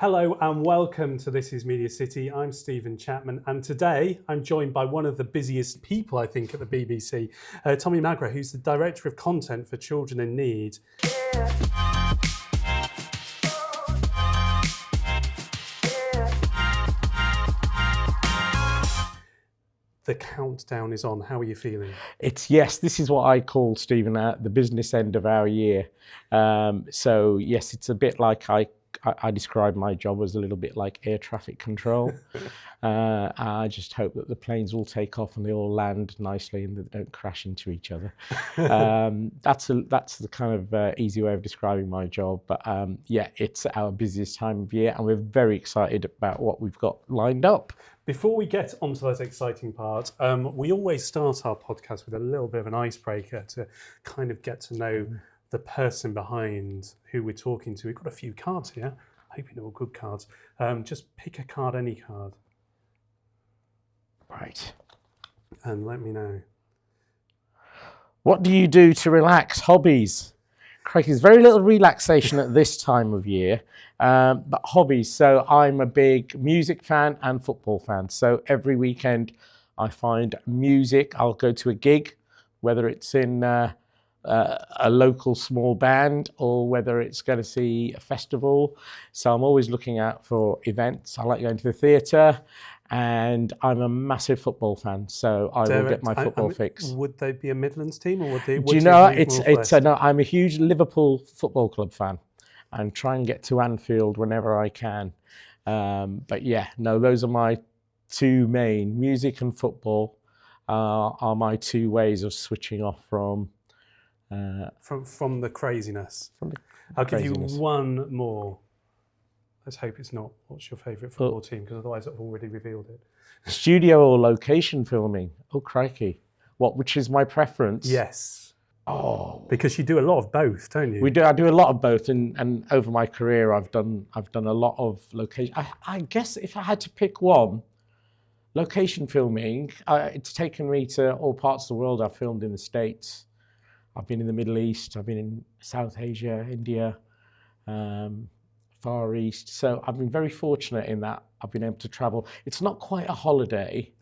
Hello and welcome to This is MediaCity. I'm Stephen Chapman, and today I'm joined by one of the busiest people, I think, at the BBC, Tommy Nagra, who's the Director of Content for Children in Need. The countdown is on. How are you feeling? Yes, this is what I call, Stephen, the business end of our year. So yes, it's a bit like I describe my job as a little bit like air traffic control. I just hope that the planes all take off and they all land nicely and they don't crash into each other. That's the kind of easy way of describing my job. But yeah, it's our busiest time of year and we're very excited about what we've got lined up. Before we get onto those exciting parts, we always start our podcast with a little bit of an icebreaker to kind of get to know the person behind who we're talking to. We've got a few cards here. I hope you know all good cards. Just pick a card, any card. Right. And let me know. What do you do to relax? Hobbies. Crikey, there's very little relaxation at this time of year, but hobbies. So I'm a big music fan and football fan. So every weekend I find music. I'll go to a gig, whether it's in a local small band or whether it's going to see a festival. So I'm always looking out for events. I like going to the theatre. And I'm a massive football fan, so I will get my football fix. Would they be a Midlands team, or would they? Do you know? No. I'm a huge Liverpool Football Club fan, and try and get to Anfield whenever I can. But yeah, no, those are my two main. Music and football are my two ways of switching off from the craziness. I'll give you one more. Let's hope it's not. What's your favourite football team? Because otherwise I've already revealed it. Studio or location filming? Oh, crikey. Which is my preference? Yes. Oh. Because you do a lot of both, don't you? I do a lot of both, and over my career I've done a lot of location. I guess if I had to pick one, location filming, it's taken me to all parts of the world. I've filmed in the States. I've been in the Middle East. I've been in South Asia, India, Far East. So I've been very fortunate in that I've been able to travel. It's not quite a holiday,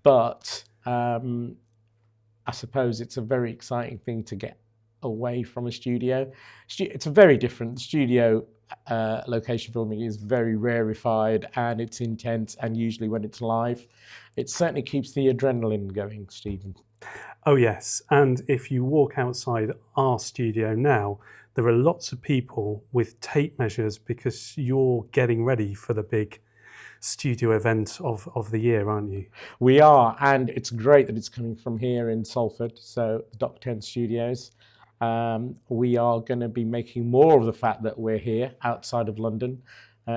but I suppose it's a very exciting thing to get away from a studio. It's a very different studio. Location filming is very rarefied and it's intense, and usually when it's live, it certainly keeps the adrenaline going, Stephen. Oh yes, and if you walk outside our studio now, there are lots of people with tape measures because you're getting ready for the big studio event of the year, aren't you? We are, and it's great that it's coming from here in Salford, so Dock 10 Studios. We are going to be making more of the fact that we're here outside of London.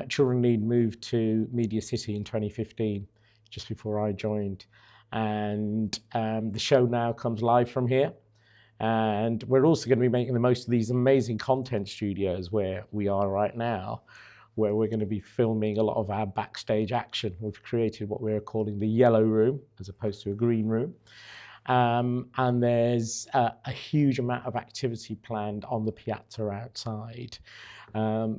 Children in Need moved to MediaCity in 2015, just before I joined. And the show now comes live from here. And we're also going to be making the most of these amazing content studios where we are right now, where we're going to be filming a lot of our backstage action. We've created what we're calling the yellow room as opposed to a green room. And there's a huge amount of activity planned on the Piazza outside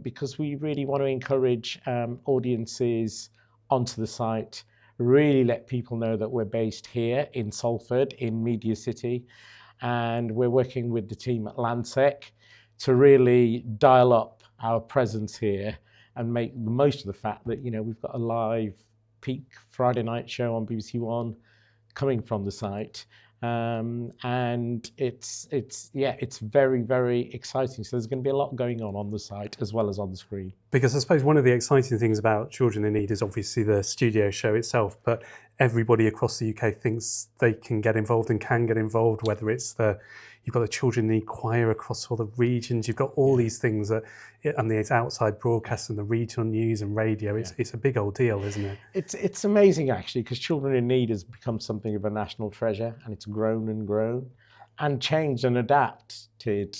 because we really want to encourage audiences onto the site, really let people know that we're based here in Salford, in MediaCity. And we're working with the team at Landsec to really dial up our presence here and make the most of the fact that, you know, we've got a live peak Friday night show on BBC One coming from the site. And it's very, very exciting. So there's going to be a lot going on the site as well as on the screen. Because I suppose one of the exciting things about Children in Need is obviously the studio show itself, but everybody across the UK thinks they can get involved and can get involved, whether it's you've got the Children in Need choir across all the regions, you've got all these things and the outside broadcast and the regional news and radio. It's a big old deal, isn't it? It's amazing actually, because Children in Need has become something of a national treasure, and it's grown and changed and adapted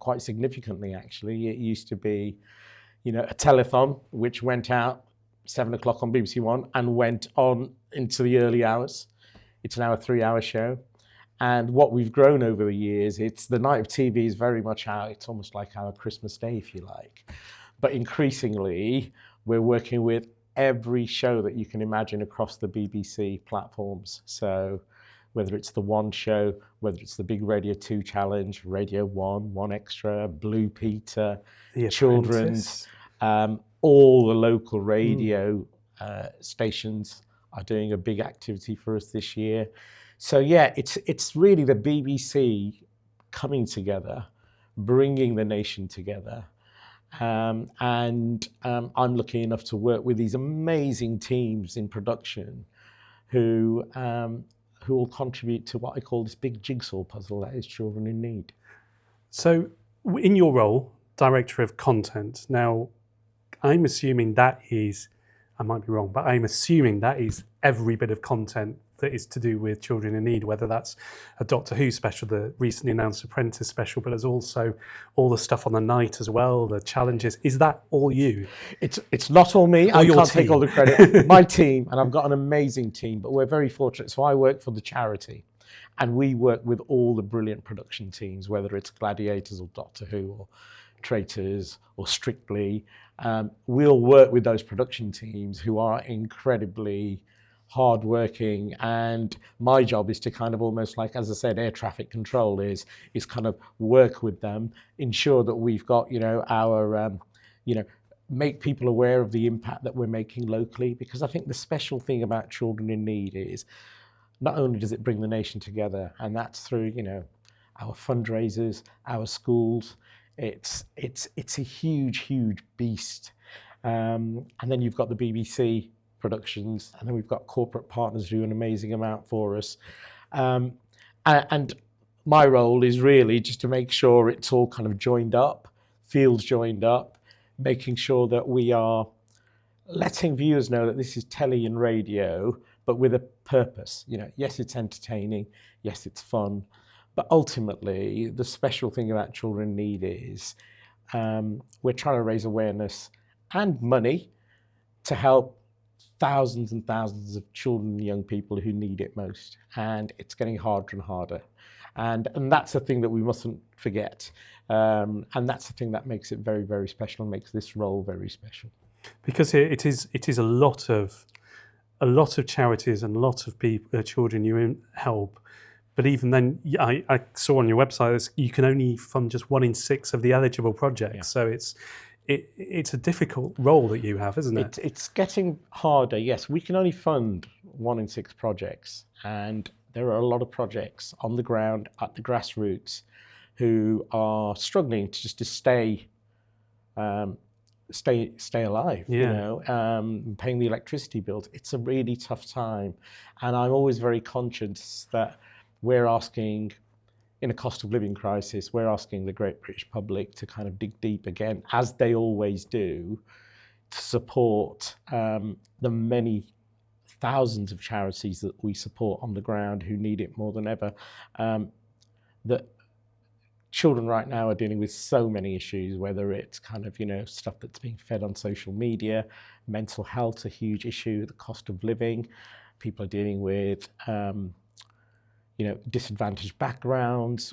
quite significantly actually. It used to be, you know, a telethon which went out 7 o'clock on BBC One and went on into the early hours. It's now a 3-hour show. And what we've grown over the years, it's the night of TV is very much it's almost like our Christmas Day, if you like. But increasingly, we're working with every show that you can imagine across the BBC platforms. So whether it's the One Show, whether it's the big Radio 2 Challenge, Radio 1, One Extra, Blue Peter, The Children's, Apprentice. all the local radio stations are doing a big activity for us this year. So yeah, it's really the BBC coming together, bringing the nation together. And I'm lucky enough to work with these amazing teams in production who will contribute to what I call this big jigsaw puzzle that is children in need. So in your role, Director of Content, now I'm assuming that is, I might be wrong, but I'm assuming that is every bit of content that is to do with children in need, whether that's a Doctor Who special, the recently announced Apprentice special, but there's also all the stuff on the night as well, the challenges. Is that all you? It's not all me. I can't take all the credit. My team, and I've got an amazing team, but we're very fortunate. So I work for the charity, and we work with all the brilliant production teams, whether it's Gladiators or Doctor Who or Traitors or Strictly. We'll work with those production teams who are incredibly hardworking, and my job is to kind of almost like, as I said, air traffic control is kind of work with them, ensure that we've got, our, make people aware of the impact that we're making locally, because I think the special thing about Children in Need is not only does it bring the nation together, and that's through, our fundraisers, our schools. It's a huge beast. And then you've got the BBC productions, and then we've got corporate partners who do an amazing amount for us. And my role is really just to make sure it's all kind of joined up, fields joined up, making sure that we are letting viewers know that this is telly and radio, but with a purpose. Yes, it's entertaining, yes, it's fun, but ultimately the special thing about Children in Need is we're trying to raise awareness and money to help thousands and thousands of children and young people who need it most. And it's getting harder and harder. And that's the thing that we mustn't forget. And that's the thing that makes it very, very special and makes this role very special. Because it is a lot of charities and a lot of people, children you help. But even then, I saw on your website, you can only fund just 1 in 6 of the eligible projects. Yeah. So it's a difficult role that you have, isn't it? It's getting harder, yes. We can only fund 1 in 6 projects, and there are a lot of projects on the ground at the grassroots who are struggling to stay alive. Yeah. Paying the electricity bills. It's a really tough time, and I'm always very conscious that we're asking, in a cost of living crisis, we're asking the great British public to kind of dig deep again, as they always do, to support the many thousands of charities that we support on the ground who need it more than ever. That children right now are dealing with so many issues, whether it's kind of, stuff that's being fed on social media, mental health's a huge issue, the cost of living, people are dealing with disadvantaged backgrounds.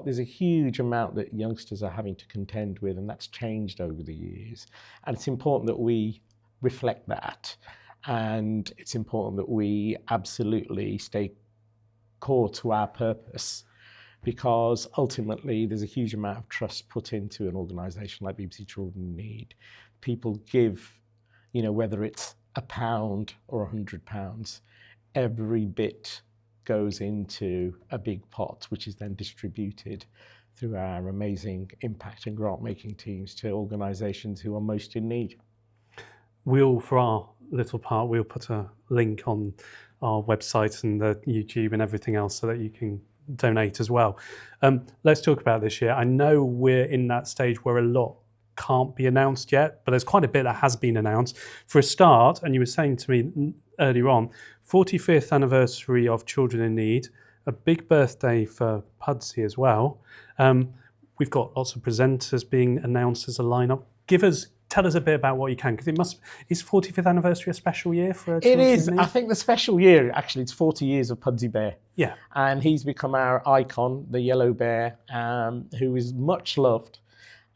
There's a huge amount that youngsters are having to contend with, and that's changed over the years. And it's important that we reflect that. And it's important that we absolutely stay core to our purpose, because ultimately there's a huge amount of trust put into an organisation like BBC Children in Need. People give, whether it's £1 or £100, every bit goes into a big pot, which is then distributed through our amazing impact and grant making teams to organisations who are most in need. For our little part, we'll put a link on our website and the YouTube and everything else so that you can donate as well. Let's talk about this year. I know we're in that stage where a lot can't be announced yet, but there's quite a bit that has been announced. For a start, and you were saying to me earlier on, 45th anniversary of Children in Need, a big birthday for Pudsey as well. We've got lots of presenters being announced as a lineup. Tell us a bit about what you can, because is 45th anniversary a special year for Children in Need? It is. I think the special year, actually, it's 40 years of Pudsey Bear. Yeah. And he's become our icon, the yellow bear, who is much loved.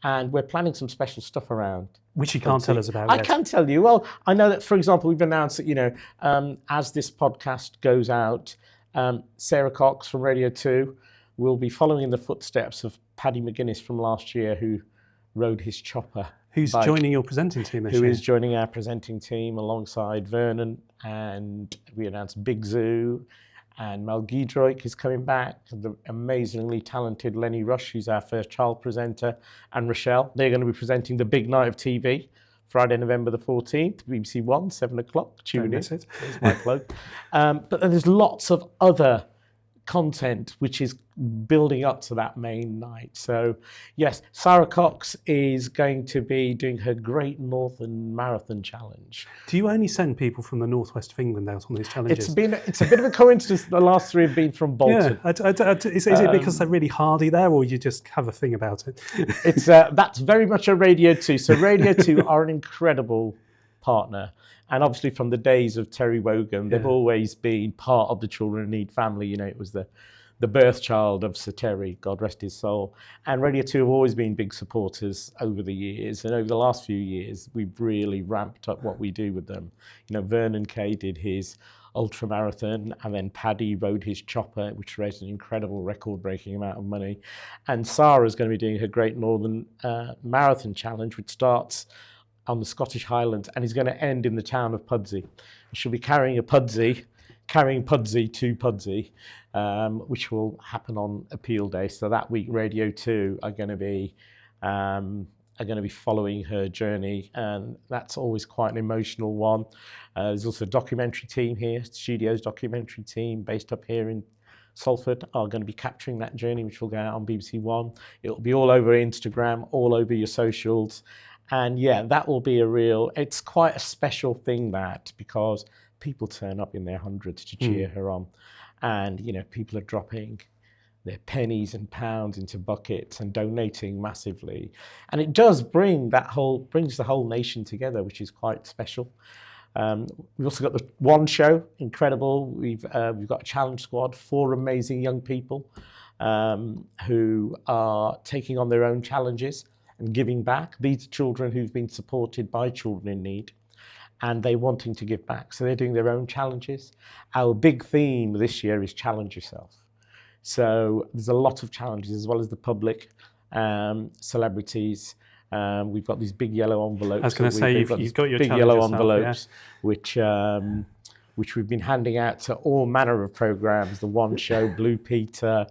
and we're planning some special stuff around. Which you can't tell us about I yet. can tell you. Well, I know that, for example, we've announced that, as this podcast goes out, Sarah Cox from Radio 2 will be following in the footsteps of Paddy McGuinness from last year, who rode his chopper. Who's joining your presenting team this year? Who is joining our presenting team alongside Vernon, and we announced Big Zoo, and Mel Giedroyc is coming back, the amazingly talented Lenny Rush, who's our first child presenter, and Rochelle. They're going to be presenting the big night of TV, Friday, November the 14th, BBC One, 7 o'clock. Tune in. There's my plug. But then there's lots of other content which is building up to that main night. So yes, Sarah Cox is going to be doing her Great Northern Marathon Challenge. Do you only send people from the northwest of England out on these challenges? It's a bit of a coincidence the last three have been from Bolton. Yeah, is it because they're really hardy there, or you just have a thing about it? It's that's very much a Radio 2. So Radio 2 are an incredible partner. And obviously from the days of Terry Wogan, they've always been part of the Children in Need family. It was the birth child of Sir Terry, God rest his soul. And Radio 2 have always been big supporters over the years. And over the last few years, we've really ramped up what we do with them. Vernon Kay did his ultra marathon, and then Paddy rode his chopper, which raised an incredible record-breaking amount of money. And Sarah's going to be doing her Great Northern Marathon Challenge, which starts on the Scottish Highlands and is going to end in the town of Pudsey. She'll be carrying Pudsey to Pudsey, which will happen on Appeal Day. So that week, Radio 2 are going to be following her journey, and that's always quite an emotional one. There's also a documentary team here, Studios documentary team based up here in Salford, are going to be capturing that journey, which will go out on BBC One. It'll be all over Instagram, all over your socials. And yeah, that will be it's quite a special thing, that, because people turn up in their hundreds to cheer her on. And, people are dropping their pennies and pounds into buckets and donating massively. And it does brings the whole nation together, which is quite special. We've also got the One Show, incredible. We've got a challenge squad, 4 amazing young people who are taking on their own challenges and giving back. These are children who've been supported by Children in Need, and they're wanting to give back. So they're doing their own challenges. Our big theme this year is Challenge Yourself. So there's a lot of challenges, as well as the public, celebrities. We've got these big yellow envelopes. I was going to say, you've got your big Challenge yellow Yourself, envelopes, which we've been handing out to all manner of programs: the One Show, Blue Peter,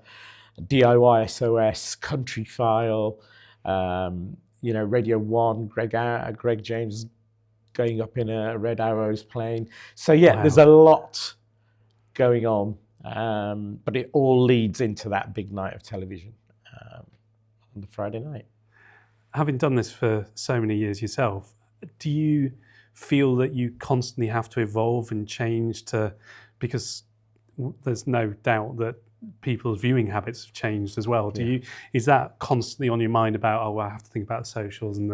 DIY SOS, Country File, Radio 1, Greg James going up in a Red Arrows plane. So yeah, There's a lot going on, but it all leads into that big night of television on the Friday night. Having done this for so many years yourself, do you feel that you constantly have to evolve and change because there's no doubt that people's viewing habits have changed as well. Is that constantly on your mind about, I have to think about socials and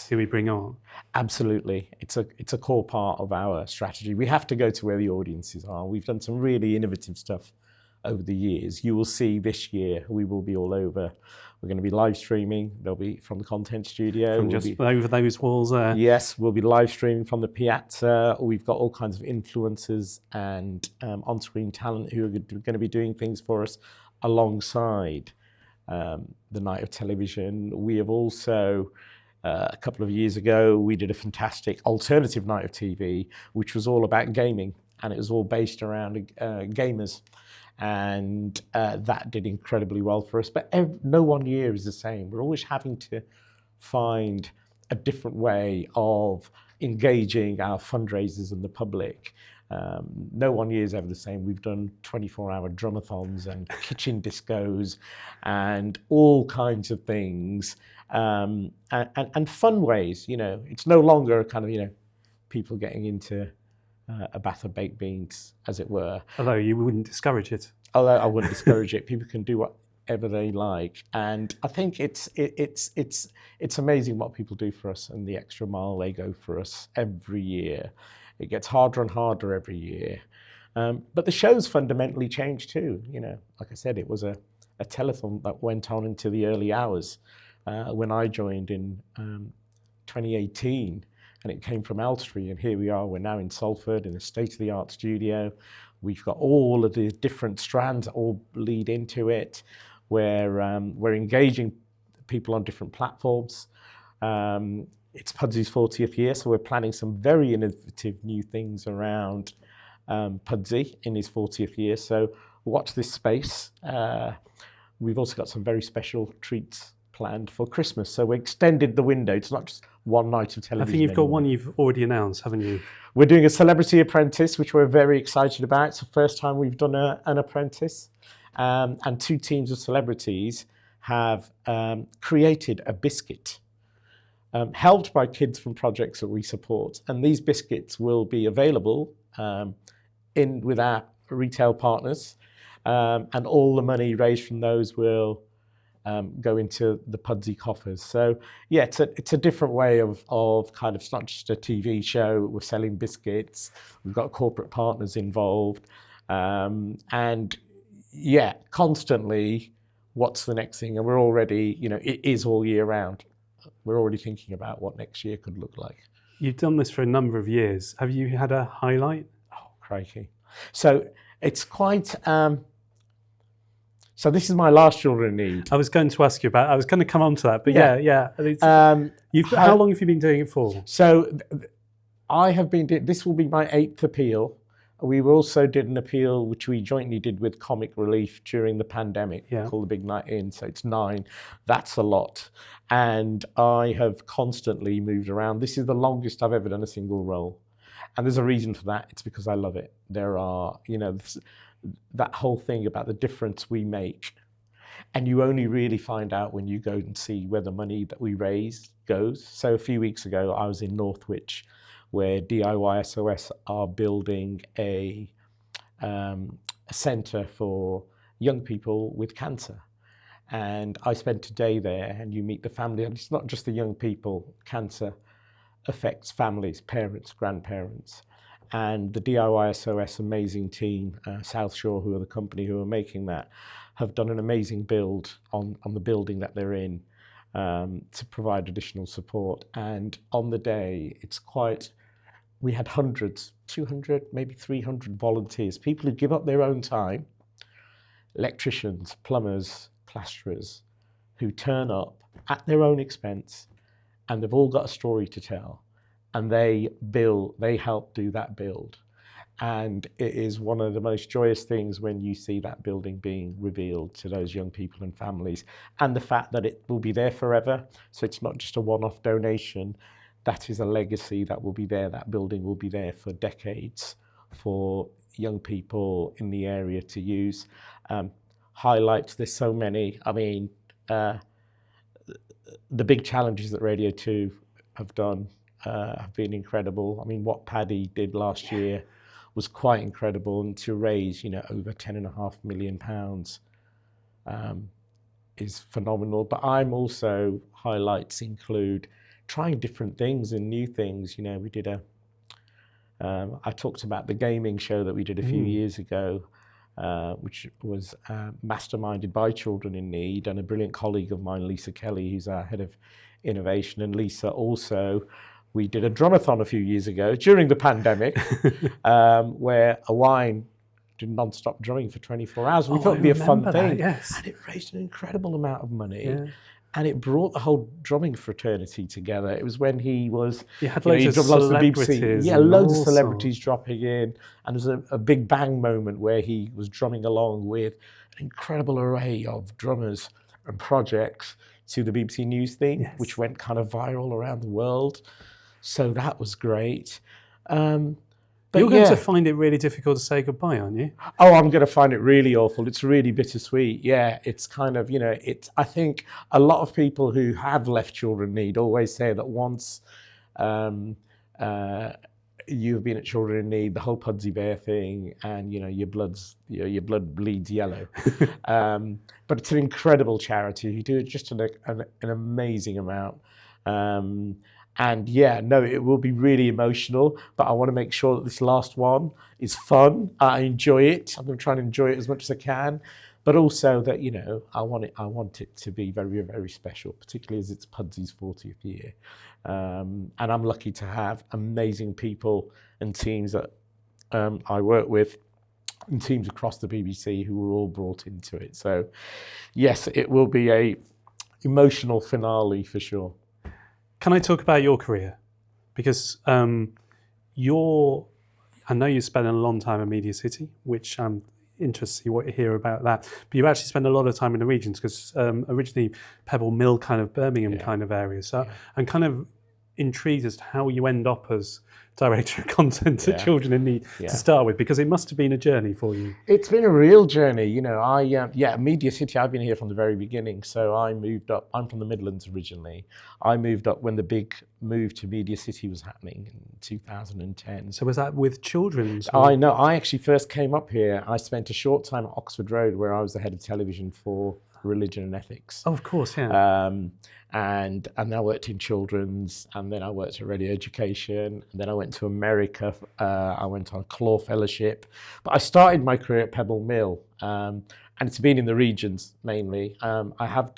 who we bring on? Absolutely. It's a core part of our strategy. We have to go to where the audiences are. We've done some really innovative stuff over the years. You will see this year, we will be all over. We're going to be live streaming. They'll be from the content studio. From over those walls there? Yes, we'll be live streaming from the Piazza. We've got all kinds of influencers and on-screen talent who are going to be doing things for us alongside the night of television. We have also, a couple of years ago, we did a fantastic alternative night of TV, which was all about gaming, and it was all based around gamers. And that did incredibly well for us. But no one year is the same. We're always having to find a different way of engaging our fundraisers and the public. No one year is ever the same. We've done 24-hour drumathons and kitchen discos and all kinds of things, and fun ways. It's no longer a kind of, people getting into a bath of baked beans, as it were. Although you wouldn't discourage it. Although I wouldn't discourage it. People can do whatever they like. And I think it's amazing what people do for us and the extra mile they go for us every year. It gets harder and harder every year. But the show's fundamentally changed too. Like I said, it was a telethon that went on into the early hours. when I joined in 2018, and it came from Elstree, and here we are, we're now in Salford in a state-of-the-art studio. We've got all of the different strands that all lead into it. We're engaging people on different platforms. It's Pudsey's 40th year, so we're planning some very innovative new things around Pudsey in his 40th year. So watch this space. We've also got some very special treats planned for Christmas. So we extended the window. It's not just one night of television. I think you've got one you've already announced, haven't you? We're doing a Celebrity Apprentice, which we're very excited about. It's the first time we've done an apprentice. And 2 teams of celebrities have created a biscuit helped by kids from projects that we support. And these biscuits will be available with our retail partners. And all the money raised from those will go into the Pudsey coffers. So yeah, it's a different way of kind of, it's not just a TV show, we're selling biscuits, we've got corporate partners involved. And yeah, constantly, what's the next thing? And we're already, it is all year round. We're already thinking about what next year could look like. You've done this for a number of years. Have you had a highlight? Oh, crikey. So it's quite, so this is my last Children in Need. I was going to ask you about, I was going to come on to that, but yeah. How long have you been doing it for? So I have been, this will be my 8th appeal. We also did an appeal, which we jointly did with Comic Relief during the pandemic, called The Big Night In, so it's 9. That's a lot. And I have constantly moved around. This is the longest I've ever done a single role. And there's a reason for that. It's because I love it. There are, that whole thing about the difference we make. And you only really find out when you go and see where the money that we raise goes. So a few weeks ago, I was in Northwich, where DIY SOS are building a centre for young people with cancer. And I spent a day there, and you meet the family, and it's not just the young people. Cancer affects families, parents, grandparents. And the DIY SOS amazing team, South Shore, who are the company who are making that, have done an amazing build on the building that they're in to provide additional support. And on the day, we had hundreds, 200, maybe 300 volunteers, people who give up their own time, electricians, plumbers, plasterers, who turn up at their own expense, and they've all got a story to tell, and they help do that build. And it is one of the most joyous things when you see that building being revealed to those young people and families, and the fact that it will be there forever. So it's not just a one-off donation. That is a legacy that will be there. That building will be there for decades for young people in the area to use. Highlights, there's so many. I mean, the big challenges that Radio 2 have done have been incredible. I mean, what Paddy did last year was quite incredible, and to raise, over £10.5 million is phenomenal. But highlights include trying different things and new things. We did I talked about the gaming show that we did a few years ago, which was masterminded by Children in Need and a brilliant colleague of mine, Lisa Kelly, who's our head of innovation. And Lisa also, we did a drumathon a few years ago during the pandemic, where a wine did non-stop drumming for 24 hours. We thought it'd be a fun thing. Yes. And it raised an incredible amount of money. Yeah. And it brought the whole drumming fraternity together. It was when he was, you had loads of celebrities. Yeah, loads of celebrities dropping in. And there was a big bang moment where he was drumming along with an incredible array of drummers and projects to the BBC News theme, which went kind of viral around the world. So that was great. But you're going to find it really difficult to say goodbye, aren't you? Oh, I'm going to find it really awful. It's really bittersweet. Yeah, it's kind of, I think a lot of people who have left Children in Need always say that once you've been at Children in Need, the whole Pudsey Bear thing, and your blood bleeds yellow. But it's an incredible charity. You do just an amazing amount. And it will be really emotional, but I want to make sure that this last one is fun. I enjoy it. I'm going to try and enjoy it as much as I can. but also that, I want it to be very, very special, particularly as it's Pudsey's 40th year. And I'm lucky to have amazing people and teams that I work with, and teams across the BBC who were all brought into it. So yes, it will be a emotional finale for sure. Can I talk about your career? Because I know you spent a long time at MediaCity, which I'm interested to hear about that. But you actually spent a lot of time in the regions, because originally Pebble Mill, kind of Birmingham kind of area. So I'm kind of intrigued as to how you end up as director of content at Children in Need to start with, because it must have been a journey for you. It's been a real journey. MediaCity, I've been here from the very beginning. So I moved up, I'm from the Midlands originally. I moved up when the big move to MediaCity was happening in 2010. So was that with children's? I know, I actually first came up here. I spent a short time at Oxford Road, where I was the head of television for religion and ethics. Oh, of course, yeah. And then I worked in children's, and then I worked at radio education, and then I went to America. I went on Claw Fellowship, but I started my career at Pebble Mill, and it's been in the regions mainly. I have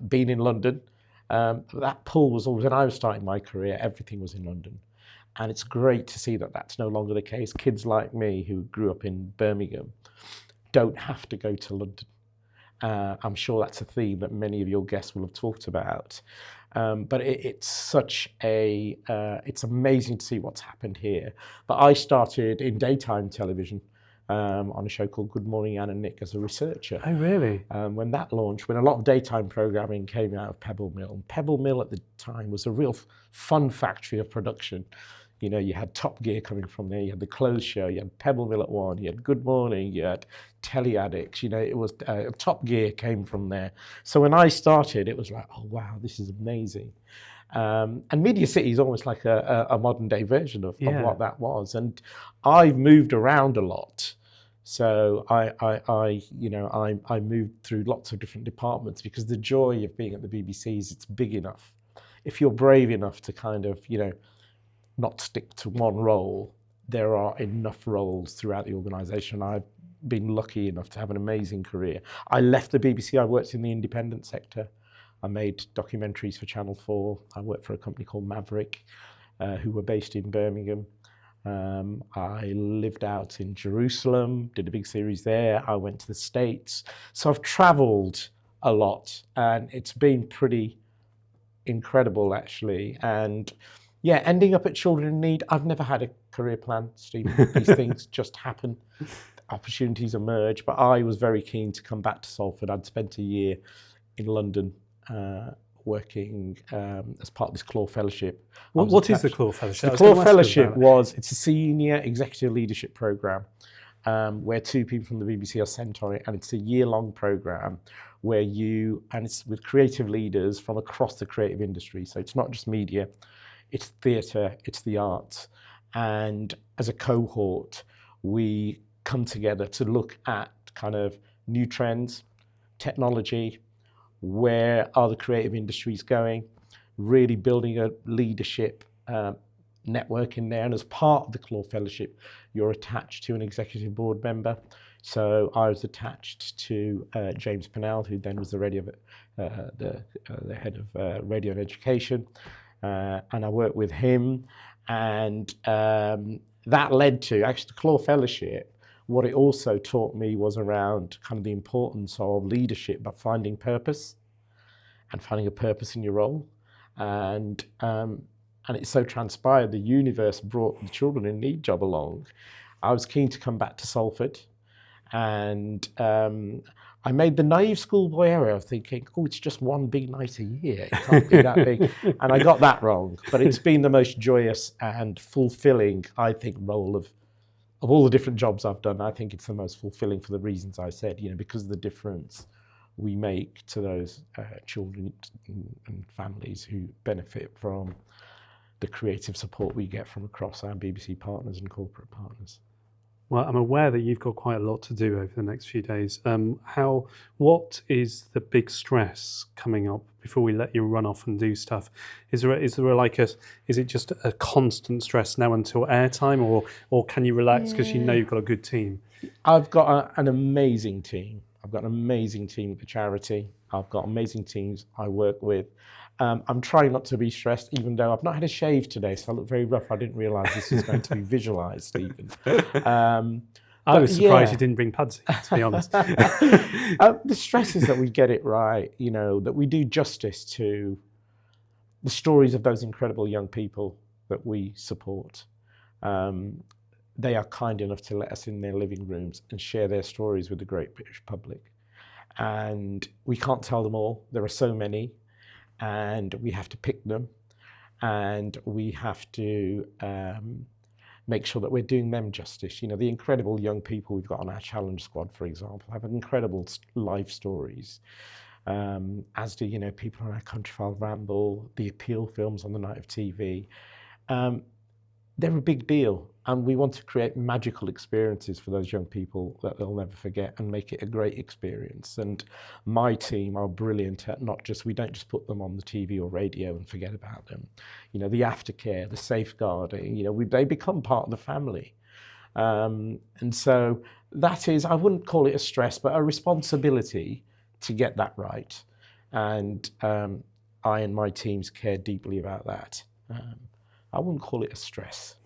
been in London. That pull was always, when I was starting my career, everything was in London. And it's great to see that that's no longer the case. Kids like me who grew up in Birmingham don't have to go to London. I'm sure that's a theme that many of your guests will have talked about. But it's amazing to see what's happened here. But I started in daytime television on a show called Good Morning Anne and Nick as a researcher. Oh, really? When that launched, when a lot of daytime programming came out of Pebble Mill. Pebble Mill at the time was a real fun factory of production. You had Top Gear coming from there, you had the Clothes Show, you had Pebble Mill at 1, you had Good Morning, you had Telly Addicts, it was Top Gear came from there. So when I started, it was like, oh wow, this is amazing. And MediaCity is almost like a modern day version of what that was. And I've moved around a lot. So I moved through lots of different departments, because the joy of being at the BBC is it's big enough. If you're brave enough to kind of, not stick to one role, there are enough roles throughout the organisation. I've been lucky enough to have an amazing career. I left the BBC, I worked in the independent sector. I made documentaries for Channel 4. I worked for a company called Maverick, who were based in Birmingham. I lived out in Jerusalem, did a big series there. I went to the States. So I've travelled a lot, and it's been pretty incredible, actually. And ending up at Children in Need, I've never had a career plan, Stephen. These things just happen. Opportunities emerge, but I was very keen to come back to Salford. I'd spent a year in London working as part of this Claw Fellowship. What is the Claw Fellowship? The Claw Fellowship it's a senior executive leadership programme where 2 people from the BBC are sent on it, and it's a year-long programme where and it's with creative leaders from across the creative industry. So it's not just media, it's theatre, it's the arts. And as a cohort, we come together to look at kind of new trends, technology, where are the creative industries going, really building a leadership network in there. And as part of the Claw Fellowship, you're attached to an executive board member. So I was attached to James Pennell, who then was the head of radio and education. And I worked with him, and that led to, actually, the Claw Fellowship. What it also taught me was around kind of the importance of leadership, but finding purpose, and finding a purpose in your role. And it so transpired the universe brought the Children in Need job along. I was keen to come back to Salford, and I made the naive schoolboy error of thinking, oh, it's just one big night a year. It can't be that big. And I got that wrong. But it's been the most joyous and fulfilling, I think, role of all the different jobs I've done. I think it's the most fulfilling for the reasons I said, because of the difference we make to those children and families who benefit from the creative support we get from across our BBC partners and corporate partners. Well, I'm aware that you've got quite a lot to do over the next few days. What is the big stress coming up before we let you run off and do stuff? Is there is it just a constant stress now until airtime, or can you relax because you know you've got a good team? I've got an amazing team. I've got an amazing team at the charity. I've got amazing teams I work with. I'm trying not to be stressed, even though I've not had a shave today, so I look very rough. I didn't realise this was going to be visualised, Stephen. I was surprised you didn't bring Pudsey, to be honest. The stress is that we get it right, that we do justice to the stories of those incredible young people that we support. They are kind enough to let us in their living rooms and share their stories with the great British public. And we can't tell them all. There are so many. And we have to pick them, and we have to make sure that we're doing them justice. The incredible young people we've got on our challenge squad, for example, have incredible life stories, as do people on our Countryfile Ramble, the Appeal films on the Night of TV. They're a big deal, and we want to create magical experiences for those young people that they'll never forget and make it a great experience. And my team are brilliant at we don't just put them on the TV or radio and forget about them. The aftercare, the safeguarding, they become part of the family. And so that is, I wouldn't call it a stress, but a responsibility to get that right. And I and my teams care deeply about that. I wouldn't call it a stress.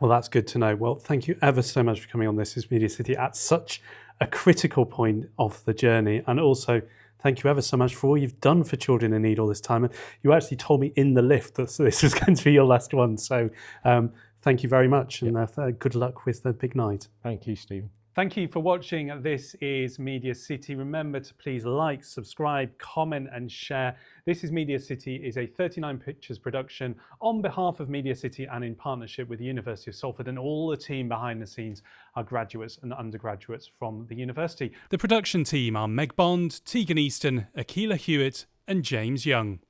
Well, that's good to know. Well, thank you ever so much for coming on This Is MediaCity at such a critical point of the journey. And also, thank you ever so much for all you've done for children in need all this time. And you actually told me in the lift that this was going to be your last one. So thank you very much, and good luck with the big night. Thank you, Stephen. Thank you for watching. This is MediaCity. Remember to please like, subscribe, comment and share. This is MediaCity is a 39 Pictures production on behalf of MediaCity and in partnership with the University of Salford, and all the team behind the scenes are graduates and undergraduates from the university. The production team are Meg Bond, Tegan Easton, Akila Hewitt and James Young.